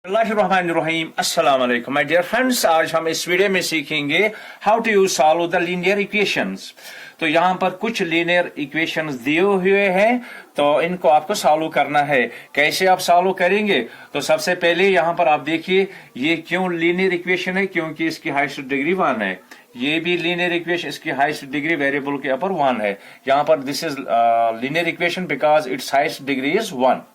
बिस्मिल्लाहिर्रहमानिर्रहीम अस्सलाम वालेकुम माय डियर फ्रेंड्स। आज हम इस वीडियो में सीखेंगे how to use solve the linear equations. तो यहाँ पर कुछ लीनियर इक्वेशंस दिए हुए हैं, तो इनको आपको सॉल्व करना है। कैसे आप सॉल्व करेंगे? तो सबसे पहले यहाँ पर आप देखिए ये क्यों लीनियर इक्वेशन है, क्योंकि इसकी हाईएस्ट डिग्री 1 है। ये भी लीनियर इक्वेशन, इसकी हाईएस्ट डिग्री वेरिएबल के ऊपर 1 है। यहाँ पर this is linear equation because it's highest degree is 1।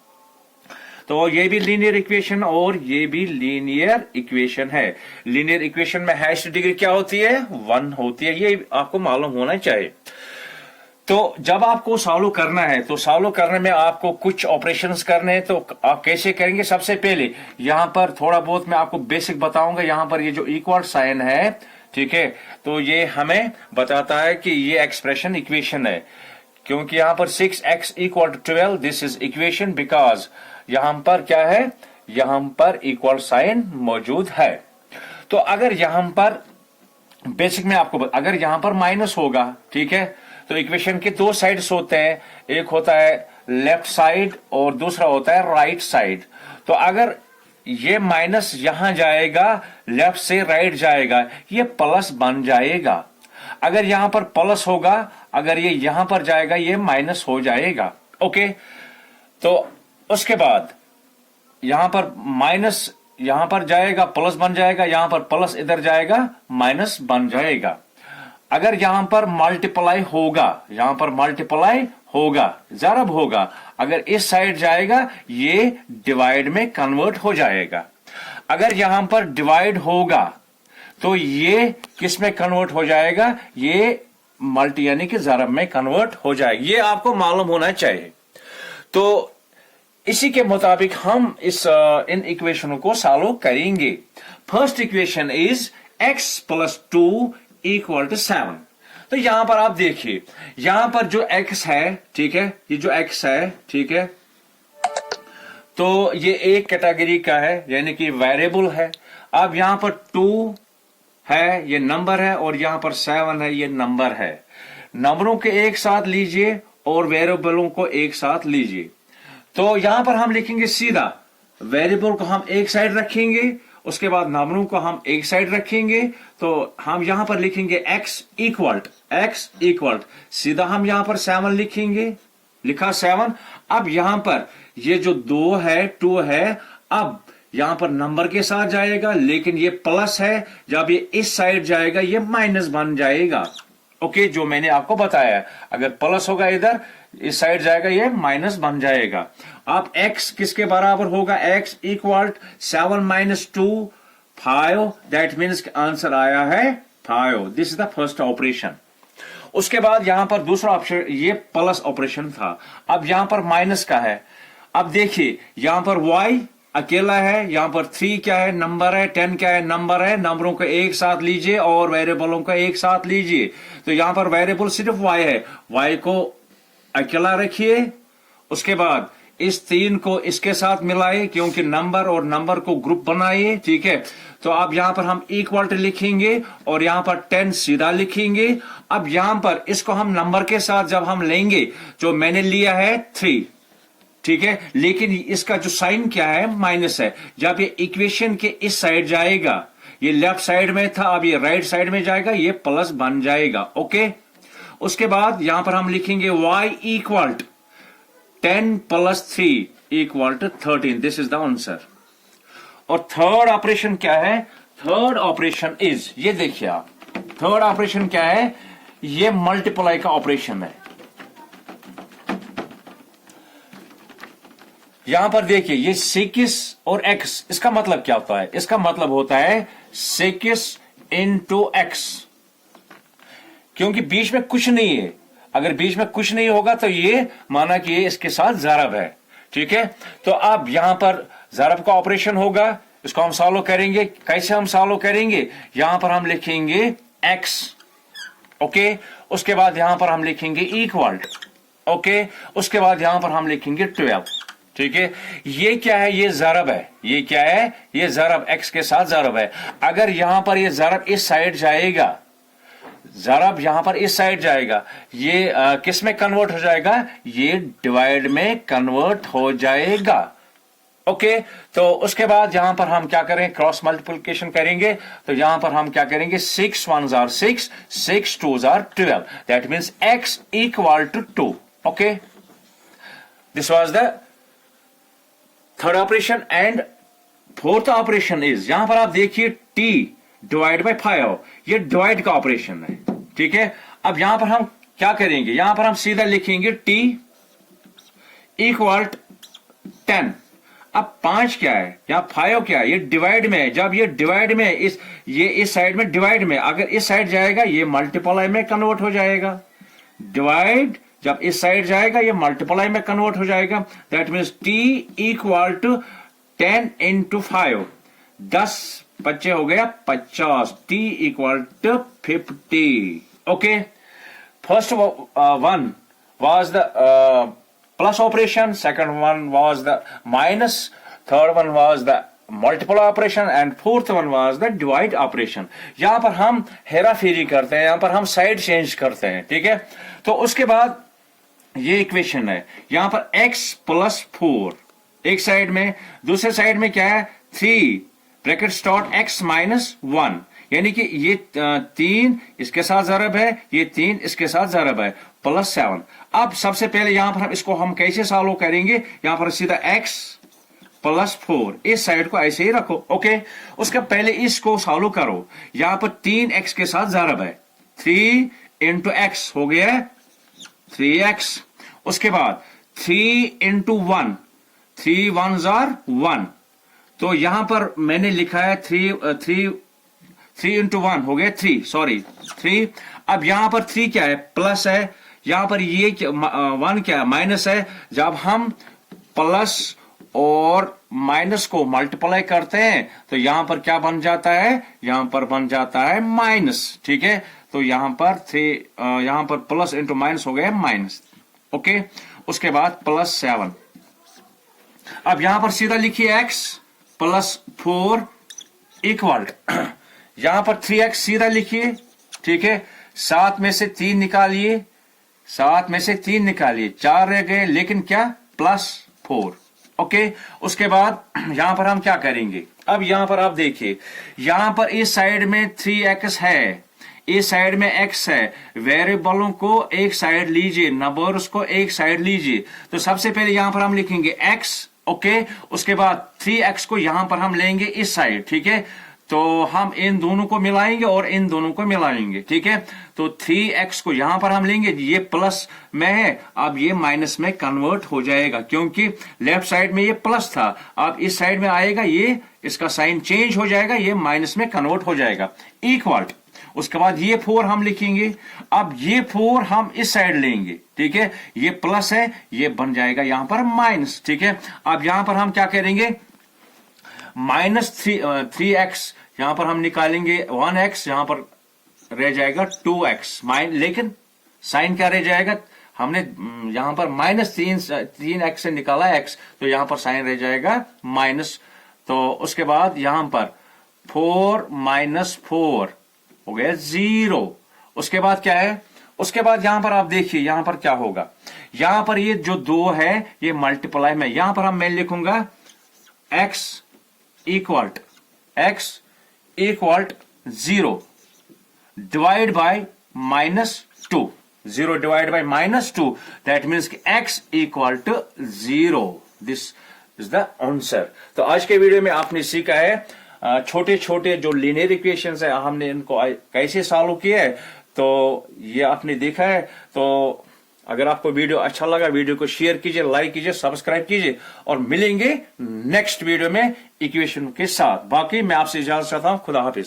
तो ये भी लीनियर इक्वेशन और ये भी लीनियर इक्वेशन है। लीनियर इक्वेशन में हाईएस्ट डिग्री क्या होती है? 1 होती है। ये आपको मालूम होना चाहिए। तो जब आपको सॉल्व करना है तो सॉल्व करने में आपको कुछ ऑपरेशंस करने हैं। तो आप कैसे करेंगे? सबसे पहले यहाँ पर थोड़ा बहुत मैं आपको बेसिक बताऊंगा। यहाँ पर ये जो इक्वल साइन है, ठीक है, तो ये हमें बताता है कि ये एक्सप्रेशन इक्वेशन है। क्योंकि यहाँ पर 6x = 12 this is equation because यहां पर क्या है? यहां पर इक्वल साइन मौजूद है। तो अगर यहां पर बेसिक में आपको अगर यहां पर माइनस होगा, ठीक है, तो इक्वेशन के 2 साइड्स होते हैं। एक होता है लेफ्ट साइड और दूसरा होता है राइट साइड। तो अगर ये माइनस यहां जाएगा, लेफ्ट से राइट जाएगा, ये प्लस बन जाएगा। अगर यहां पर प्लस होगा, अगर ये यहां पर जाएगा, ये माइनस हो जाएगा। ओके, तो उसके बाद यहां पर माइनस यहां पर जाएगा, प्लस बन जाएगा, यहां पर प्लस इधर जाएगा, माइनस बन जाएगा। अगर यहां पर मल्टीप्लाई होगा, यहां पर मल्टीप्लाई होगा, ज़रब होगा, अगर इस साइड जाएगा, ये डिवाइड में कन्वर्ट हो जाएगा। अगर यहां पर डिवाइड होगा तो ये किस में कन्वर्ट हो जाएगा? ये मल्टी यानी कि ज़रब में कन्वर्ट हो जाएगा। ये आपको मालूम होना चाहिए। तो इसी के मुताबिक हम इन इक्वेशनों को सॉल्व करेंगे। First equation is x + 2 = 7। तो यहां पर आप देखिए, यहां पर जो x है, ठीक है, ये जो x है, ठीक है, तो ये एक कैटेगरी का है, यानी कि वेरिएबल है। अब यहां पर 2 है, ये नंबर है, और यहां पर 7 है, ये नंबर है। नंबरों के एक साथ लीजिए और वेरिएबलों को एक साथ लीजिए। तो यहां पर हम लिखेंगे सीधा, वेरिएबल को हम एक साइड रखेंगे, उसके बाद नंबरों को हम एक साइड रखेंगे। तो हम यहां पर लिखेंगे x इक्वल सीधा हम यहां पर 7 लिखेंगे, लिखा 7। अब यहां पर ये जो 2 है, 2 है, अब यहां पर नंबर के साथ जाएगा, लेकिन ये प्लस है, जब ये इस साइड जाएगा ये माइनस बन जाएगा। ओके, जो मैंने आपको बताया, अगर प्लस होगा इधर, इस साइड जाएगा, ये माइनस बन जाएगा। अब x किसके बराबर होगा? x = 7 - 2 5। दैट मीन्स आंसर आया है 5। This is the first operation. उसके बाद यहां पर दूसरा ऑप्शन, ये प्लस ऑपरेशन था, अब यहां पर माइनस का है। अब देखिए यहां पर y अकेला है, यहां पर 3 क्या है? नंबर है। 10 क्या है? नंबर है। नंबरों को एक साथ लीजिए और वेरिएबलों को एक साथ लीजिए। तो यहां पर वेरिएबल सिर्फ y है, y को अकेला रखिए। उसके बाद इस 3 को इसके साथ मिलाइए, क्योंकि नंबर और नंबर को ग्रुप बनाइए, ठीक है। तो अब यहां पर हम इक्वल टू लिखेंगे और यहां पर 10 सीधा लिखेंगे। अब यहां पर इसको हम नंबर के साथ जब हम लेंगे, जो मैंने लिया है 3, ठीक है, लेकिन इसका जो साइन क्या है? माइनस है। जब ये इक्वेशन के इस साइड जाएगा, ये लेफ्ट साइड में था, अब ये राइट साइड में जाएगा, ये प्लस बन जाएगा। ओके, उसके बाद यहां पर हम लिखेंगे y = 10 + 3 = 13। This is the answer. और थर्ड ऑपरेशन क्या है? थर्ड ऑपरेशन इज, ये देखिए आप, थर्ड ऑपरेशन क्या है? ये मल्टीप्लाई का ऑपरेशन है। यहां पर देखिए ये 6 और x, इसका मतलब क्या होता है? इसका मतलब होता है 6 × x, क्योंकि बीच में कुछ नहीं है। अगर बीच में कुछ नहीं होगा तो ये माना कि ये इसके साथ ज़रब है, ठीक है। तो अब यहां पर ज़रब का ऑपरेशन होगा, इसको हम सॉल्व करेंगे। कैसे हम सॉल्व करेंगे? यहां पर हम लिखेंगे x, ओके, उसके बाद यहां पर हम लिखेंगे इक्वल, ओके, उसके बाद यहां पर हम लिखेंगे 12, ठीक है। ये क्या है? ये ज़रब है। ये क्या है? ये ज़रब, x के साथ ज़रब है। अगर यहां पर ये ज़रब इस साइड जाएगा, ज़रब यहां पर इस साइड जाएगा, ये किस में कन्वर्ट हो जाएगा? ये डिवाइड में कन्वर्ट हो जाएगा। ओके तो उसके बाद यहां पर हम क्या करें, क्रॉस मल्टीप्लिकेशन करेंगे। तो यहां पर हम क्या करेंगे, 6 1s are 6, 6 2s are 12, that means x equal to 2। Okay, this was the third operation. And fourth operation is, यहां पर आप देखिए t डिवाइड बाय 5, ये डिवाइड का ऑपरेशन है, ठीक है। अब यहां पर हम क्या करेंगे, यहां पर हम सीधा लिखेंगे t इक्वल 10। अब 5 क्या है, यहाँ 5 क्या है, ये डिवाइड में है। जब ये डिवाइड में है, ये इस साइड में डिवाइड में, अगर इस साइड जाएगा ये मल्टीप्लाई में कन्वर्ट हो जाएगा। डिवाइड जब इस साइड जाएगा ये मल्टीप्लाई में कन्वर्ट हो जाएगा। That means t equal to 10 into 5, 10 बच्चे हो गया 50, t equal to 50। Okay, first one was the plus operation, second one was the minus, third one was the multiple operation and fourth one was the divide operation। यहां पर हम हेरा फेरी करते हैं, यहां पर हम साइड चेंज करते हैं, ठीक है। तो उसके बाद ये इक्वेशन है, यहां पर x प्लस 4 एक साइड में, दूसरे साइड में क्या है 3 ब्रैकेट स्टार्ट x माइनस 1, यानी कि ये 3 इसके साथ ज़रब है, ये 3 इसके साथ ज़रब है, प्लस 7। अब सबसे पहले यहां पर हम इसको हम कैसे सॉल्व करेंगे, यहां पर सीधा x प्लस 4 इस साइड को ऐसे ही रखो। ओके, उसका पहले इसको सॉल्व करो। यहां पर 3x के साथ ज़रब है, 3 इंटू एक्स हो गया 3x। उसके बाद 3 इंटू 1, 3 1s are 1, तो यहां पर मैंने लिखा है 3 इंटू 1 हो गया 3, सॉरी 3। अब यहां पर 3 क्या है, प्लस है, यहां पर ये 1 क्या है, माइनस है। जब हम प्लस और माइनस को मल्टीप्लाई करते हैं तो यहां पर क्या बन जाता है, यहां पर बन जाता है माइनस, ठीक है। तो यहां पर 3, यहां पर प्लस इंटू माइनस हो गया माइनस। ओके, उसके बाद प्लस 7। अब यहां पर सीधा लिखिए x प्लस 4 इक्वल, यहां पर 3x सीधा लिखिए, ठीक है। 7 में से 3 निकालिए, 7 में से 3 निकालिए, 4 रह गए, लेकिन क्या प्लस 4। ओके, उसके बाद यहां पर हम क्या करेंगे, अब यहां पर आप देखिए, यहां पर इस साइड में 3x है, इस साइड में x है। वेरिएबलों को एक साइड लीजिए, नंबर्स को एक साइड लीजिए। तो सबसे पहले यहां पर हम लिखेंगे x, ओके। उसके बाद 3x को यहां पर हम लेंगे इस साइड, ठीक है। तो हम इन दोनों को मिलाएंगे और इन दोनों को मिलाएंगे, ठीक है। तो 3x को यहां पर हम लेंगे, ये प्लस में है, अब ये माइनस में कन्वर्ट हो जाएगा, क्योंकि लेफ्ट साइड में ये प्लस था, अब इस साइड में आएगा, ये इसका साइन चेंज हो जाएगा, ये माइनस में कन्वर्ट हो जाएगा, इक्वल। उसके बाद ये 4 हम लिखेंगे, अब ये 4 हम इस साइड लेंगे, ठीक है। ये प्लस है, ये बन जाएगा यहां पर माइनस, ठीक है। अब यहां पर हम क्या करेंगे, माइनस 3x यहां पर हम निकालेंगे, 1x यहां पर रह जाएगा 2x, लेकिन साइन क्या रह जाएगा, हमने यहां पर माइनस 3x से निकाला x, तो यहां पर साइन रह जाएगा माइनस। तो उसके बाद यहां पर 4 माइनस 4 हो गया 0। उसके बाद क्या है, उसके बाद यहां पर आप देखिए यहां पर क्या होगा, यहां पर ये जो 2 है ये मल्टीप्लाई में, यहां पर हम मैं लिखूंगा x इक्वल 0 divide by -2, 0 divide by -2, that means कि x equal to 0। This is the answer. तो आज के वीडियो में आपने सीखा है छोटे छोटे जो लीनियर इक्वेशंस है, हमने इनको कैसे सॉल्व किया है, तो ये आपने देखा है। तो अगर आपको वीडियो अच्छा लगा, वीडियो को शेयर कीजिए, लाइक कीजिए, सब्सक्राइब कीजिए, और मिलेंगे नेक्स्ट वीडियो में इक्वेशन के साथ। बाकी मैं आपसे इजाजत चाहता हूं, खुदा हाफिज।